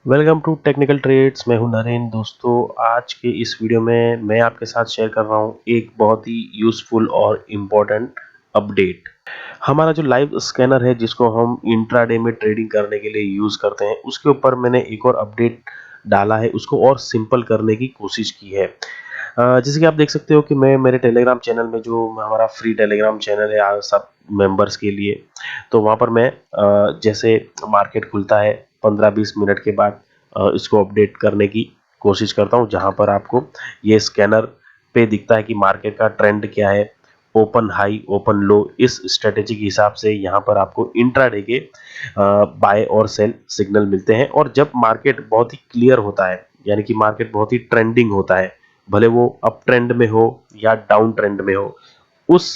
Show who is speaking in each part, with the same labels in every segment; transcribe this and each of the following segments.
Speaker 1: Welcome to technical trades. मैं हूं नरेंद्र। दोस्तों, आज के इस वीडियो में मैं आपके साथ शेयर कर रहा हूं एक बहुत ही यूज़फुल और इम्पोर्टेंट अपडेट। हमारा जो लाइव स्कैनर है जिसको हम इंट्राडे में ट्रेडिंग करने के लिए यूज़ करते हैं, उसके ऊपर मैंने एक और अपडेट डाला है, उसको और सिंपल करने की कोशिश की है। जैसे कि आप देख सकते हो कि मैं मेरे टेलीग्राम चैनल में, जो हमारा फ्री टेलीग्राम चैनल है सब मेंबर्स के लिए, तो वहाँ पर मैं जैसे मार्केट खुलता है 15-20 मिनट के बाद इसको अपडेट करने की कोशिश करता हूँ, जहाँ पर आपको ये स्कैनर पे दिखता है कि मार्केट का ट्रेंड क्या है, ओपन हाई ओपन लो। इस स्ट्रेटेजी के हिसाब से यहाँ पर आपको इंट्राडे के बाय और सेल सिग्नल मिलते हैं। और जब मार्केट बहुत ही क्लियर होता है, यानी कि मार्केट बहुत ही ट्रेंडिंग होता है, भले वो अप ट्रेंड में हो या डाउन ट्रेंड में हो, उस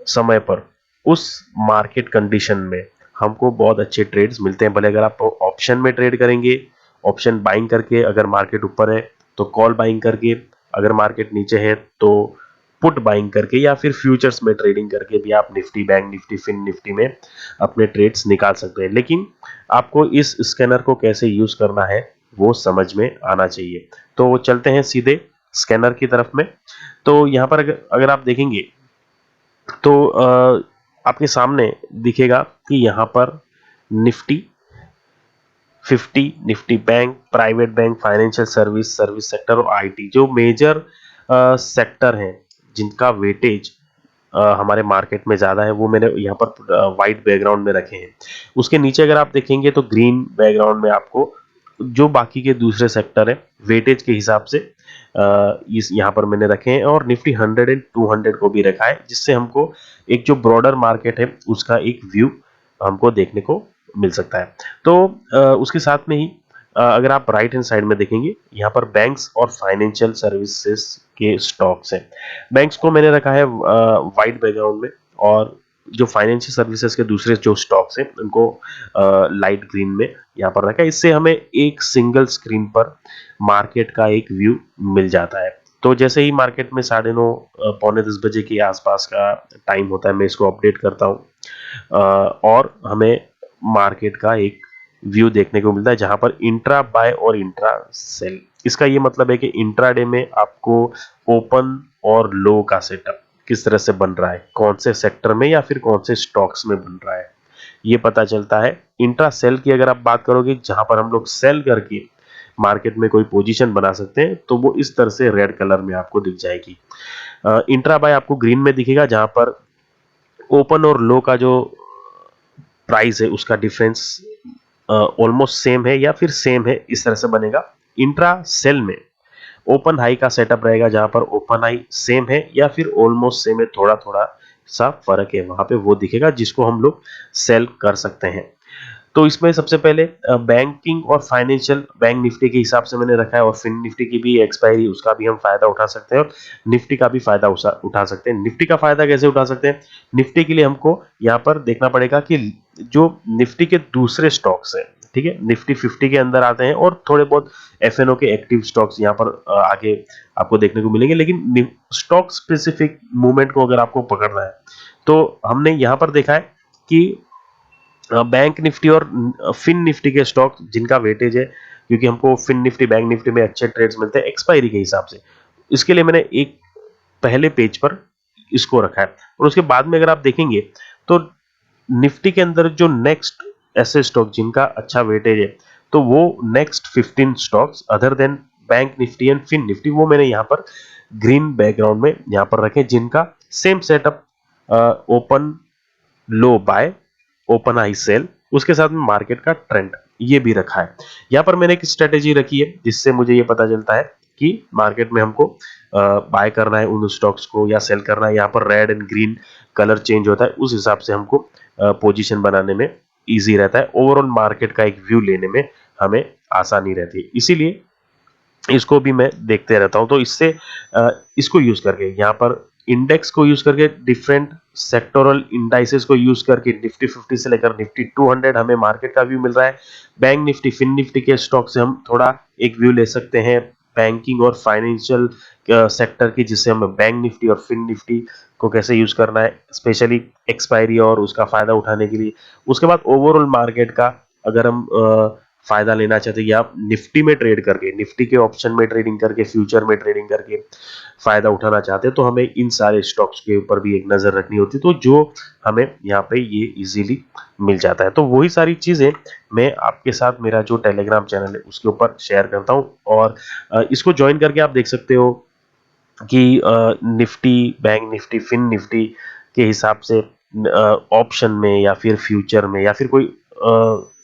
Speaker 1: समय पर उस मार्केट कंडीशन में हमको बहुत अच्छे ट्रेड्स मिलते हैं। भले अगर आप ऑप्शन में ट्रेड करेंगे, ऑप्शन बाइंग करके, अगर मार्केट ऊपर है तो कॉल बाइंग करके, अगर मार्केट नीचे है तो पुट बाइंग करके, या फिर फ्यूचर्स में ट्रेडिंग करके भी आप Nifty, Bank Nifty, Fin Nifty में अपने ट्रेड्स निकाल सकते हैं। लेकिन आपको इस स्कैनर को कैसे यूज करना है वो समझ में आना चाहिए। तो चलते हैं सीधे स्कैनर की तरफ में। तो यहाँ पर अगर आप देखेंगे तो आपके सामने दिखेगा कि यहाँ पर Nifty 50, Nifty bank, private bank, financial service, service sector और आईटी, जो मेजर सेक्टर हैं जिनका वेटेज हमारे मार्केट में ज़्यादा है, वो मैंने यहाँ पर वाइट बैकग्राउंड में रखे हैं। उसके नीचे अगर आप देखेंगे तो ग्रीन बैकग्राउंड में आपको जो बाकी के दूसरे सेक्टर है वेटेज के हिसाब से इस यहाँ पर मैंने रखे हैं। और निफ्टी 100 एंड 200 को भी रखा है, जिससे हमको एक जो ब्रॉडर मार्केट है उसका एक व्यू हमको देखने को मिल सकता है। तो उसके साथ में ही अगर आप राइट हैंड साइड में देखेंगे, यहाँ पर बैंक्स और फाइनेंशियल सर्विसेज के स्टॉक्स हैं। बैंक्स को मैंने रखा है वाइट बैकग्राउंड में, और जो फाइनेंशियल सर्विसेज के दूसरे जो स्टॉक्स हैं उनको लाइट ग्रीन में यहाँ पर रखा है। इससे हमें एक सिंगल स्क्रीन पर मार्केट का एक व्यू मिल जाता है। तो जैसे ही मार्केट में 9:30 पौने 10 बजे के आसपास का टाइम होता है, मैं इसको अपडेट करता हूँ और हमें मार्केट का एक व्यू देखने को मिलता है, जहां पर इंट्रा बाय और इंट्रा सेल। इसका ये मतलब है कि इंट्राडे में आपको ओपन और लो का सेटअप किस तरह से बन रहा है, कौन से सेक्टर में या फिर कौन से स्टॉक्स में बन रहा है, ये पता चलता है। इंट्रा सेल की अगर आप बात करोगे, जहां पर हम लोग सेल करके मार्केट में कोई पोजीशन बना सकते हैं, तो वो इस तरह से रेड कलर में आपको दिख जाएगी। इंट्रा बाय आपको ग्रीन में दिखेगा, जहां पर ओपन और लो का जो प्राइस है उसका डिफरेंस ऑलमोस्ट सेम है या फिर सेम है, इस तरह से बनेगा। इंट्रा सेल में ओपन हाई का सेटअप रहेगा, जहां पर ओपन हाई सेम है या फिर ऑलमोस्ट सेम है, थोड़ा थोड़ा सा फर्क है, वहां पे वो दिखेगा, जिसको हम लोग सेल कर सकते हैं। तो इसमें सबसे पहले बैंकिंग और फाइनेंशियल, बैंक निफ्टी के हिसाब से मैंने रखा है, और फिन निफ्टी की भी एक्सपायरी, उसका भी हम फायदा उठा सकते हैं, और निफ्टी का भी फायदा उठा सकते हैं। निफ्टी का फायदा कैसे उठा सकते हैं? निफ्टी के लिए हमको यहाँ पर देखना पड़ेगा कि जो निफ्टी के दूसरे स्टॉक्स हैं, ठीक है, निफ्टी 50 के अंदर आते हैं, और थोड़े बहुत एफएनओ के एक्टिव स्टॉक्स यहाँ पर आगे आपको देखने को मिलेंगे। लेकिन स्टॉक स्पेसिफिक मूवमेंट को अगर आपको पकड़ना है, तो हमने यहाँ पर देखा है कि बैंक निफ्टी और फिन निफ्टी के स्टॉक जिनका वेटेज है, क्योंकि हमको फिन निफ्टी, बैंक निफ्टी में अच्छे ट्रेड्स मिलते हैं एक्सपायरी के हिसाब से, इसके लिए मैंने एक पहले पेज पर इसको रखा है। और उसके बाद में अगर आप देखेंगे तो निफ्टी के अंदर जो नेक्स्ट ऐसे स्टॉक जिनका अच्छा वेटेज है, तो वो next 15 stocks other than Bank Nifty and Fin Nifty, वो मैंने यहाँ पर ग्रीन बैकग्राउंड में यहाँ पर रखे, जिनका same setup open low buy, open high sell, उसके साथ में मार्केट का ट्रेंड ये भी रखा है। यहाँ पर मैंने एक स्ट्रेटेजी रखी है, जिससे मुझे ये पता चलता है कि मार्केट में हमको बाय करना है उन स्टॉक्स को या सेल करना है। यहाँ पर red and green colour change होता है, उस हिसाब से हमको पोजीशन बनाने में इजी रहता है, ओवरऑल मार्केट का एक व्यू लेने में हमें आसानी रहती है। इसीलिए इसको भी मैं देखते रहता हूं। तो इससे इसको यूज करके, यहाँ पर इंडेक्स को यूज करके, डिफरेंट सेक्टोरल इंडाइसेस को यूज करके, निफ्टी 50 से लेकर निफ्टी 200 हमें मार्केट का व्यू मिल रहा है। बैंक निफ्टी, फिन निफ्टी के स्टॉक से हम थोड़ा एक व्यू ले सकते हैं बैंकिंग और फाइनेंशियल सेक्टर की, जिससे हम बैंक निफ्टी और फिन निफ्टी को कैसे यूज करना है, स्पेशली एक्सपायरी और उसका फायदा उठाने के लिए। उसके बाद ओवरऑल मार्केट का अगर हम फायदा लेना चाहते हैं, या आप निफ्टी में ट्रेड करके, निफ्टी के ऑप्शन में ट्रेडिंग करके, फ्यूचर में ट्रेडिंग करके फायदा उठाना चाहते हैं, तो हमें इन सारे स्टॉक्स के ऊपर भी एक नजर रखनी होती है, तो जो हमें यहाँ पे ये इजीली मिल जाता है। तो वही सारी चीजें मैं आपके साथ मेरा जो टेलीग्राम चैनल है उसके ऊपर शेयर करता हूँ, और इसको ज्वाइन करके आप देख सकते हो कि Nifty, Bank Nifty, Fin Nifty के हिसाब से ऑप्शन में या फिर फ्यूचर में या फिर कोई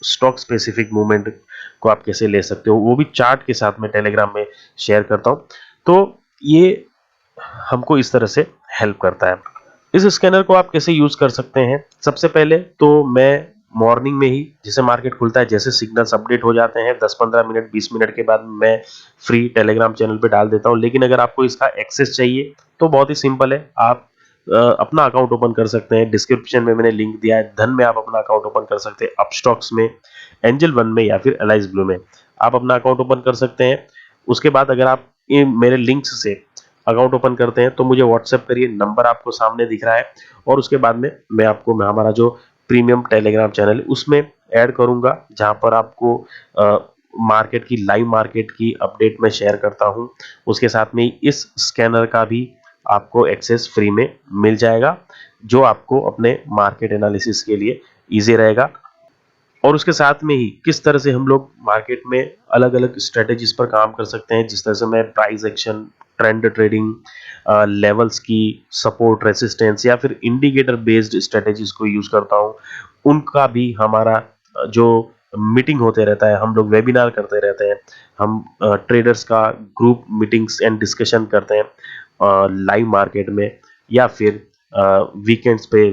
Speaker 1: स्टॉक स्पेसिफिक मूवमेंट को आप कैसे ले सकते हो, वो भी चार्ट के साथ में टेलीग्राम में शेयर करता हूँ। तो ये हमको इस तरह से हेल्प करता है। इस स्कैनर को आप कैसे यूज कर सकते हैं? सबसे पहले तो मैं मॉर्निंग में ही, जैसे मार्केट खुलता है, जैसे सिग्नल्स अपडेट हो जाते हैं 10-15 मिनट 20 मिनट के बाद मैं फ्री टेलीग्राम चैनल पे डाल देता हूं। लेकिन अगर आपको इसका एक्सेस चाहिए तो बहुत ही सिंपल है, आप अपना अकाउंट ओपन कर सकते हैं। डिस्क्रिप्शन में मैंने लिंक दिया है, धन में आप अपना अकाउंट ओपन कर सकते हैं, अपस्टॉक्स में, एंजल वन में या फिर एलाइज ब्लू में आप अपना अकाउंट ओपन कर सकते हैं। उसके बाद अगर आप मेरे लिंक्स से अकाउंट ओपन करते हैं तो मुझे व्हाट्सएप करिए, नंबर आपको सामने दिख रहा है, और उसके बाद में मैं आपको हमारा जो प्रीमियम टेलीग्राम चैनल है उसमें ऐड करूंगा, जहां पर आपको मार्केट की, लाइव मार्केट की अपडेट में शेयर करता हूं। उसके साथ में इस स्कैनर का भी आपको एक्सेस फ्री में मिल जाएगा, जो आपको अपने मार्केट एनालिसिस के लिए इजी रहेगा। और उसके साथ में ही किस तरह से हम लोग मार्केट में अलग अलग स्ट्रेटेजीज पर काम कर सकते हैं, जिस तरह से मैं price action, trend trading, levels की, सपोर्ट, रेसिस्टेंस या फिर इंडिकेटर बेस्ड स्ट्रेटेजीज को यूज करता हूं, उनका भी हमारा जो मीटिंग होते रहता है, हम लोग वेबिनार करते रहते हैं, हम ट्रेडर्स का ग्रुप मीटिंग्स एंड डिस्कशन करते हैं लाइव मार्केट में, या फिर वीकेंड्स पे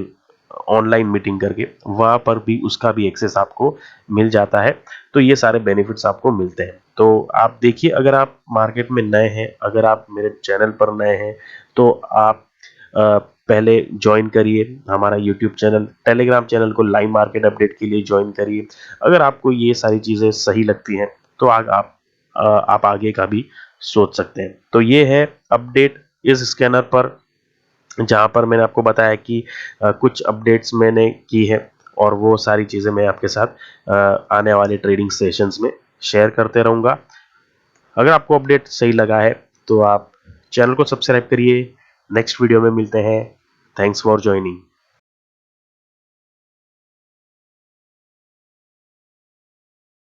Speaker 1: ऑनलाइन मीटिंग करके, वहां पर भी उसका भी एक्सेस आपको मिल जाता है। तो ये सारे बेनिफिट्स आपको मिलते हैं। तो आप देखिए, अगर आप मार्केट में नए हैं, अगर आप मेरे चैनल पर नए हैं, तो आप पहले ज्वाइन करिए हमारा यूट्यूब चैनल, टेलीग्राम चैनल को लाइव मार्केट अपडेट के लिए ज्वाइन करिए। अगर आपको ये सारी चीजें सही लगती हैं तो आप आगे का भी सोच सकते हैं। तो ये है अपडेट इस स्कैनर पर, जहाँ पर मैंने आपको बताया कि कुछ अपडेट्स मैंने की है, और वो सारी चीज़ें मैं आपके साथ आने वाले ट्रेडिंग सेशंस में शेयर करते रहूँगा। अगर आपको अपडेट सही लगा है तो आप चैनल को सब्सक्राइब करिए। नेक्स्ट वीडियो में मिलते हैं। Thanks for joining.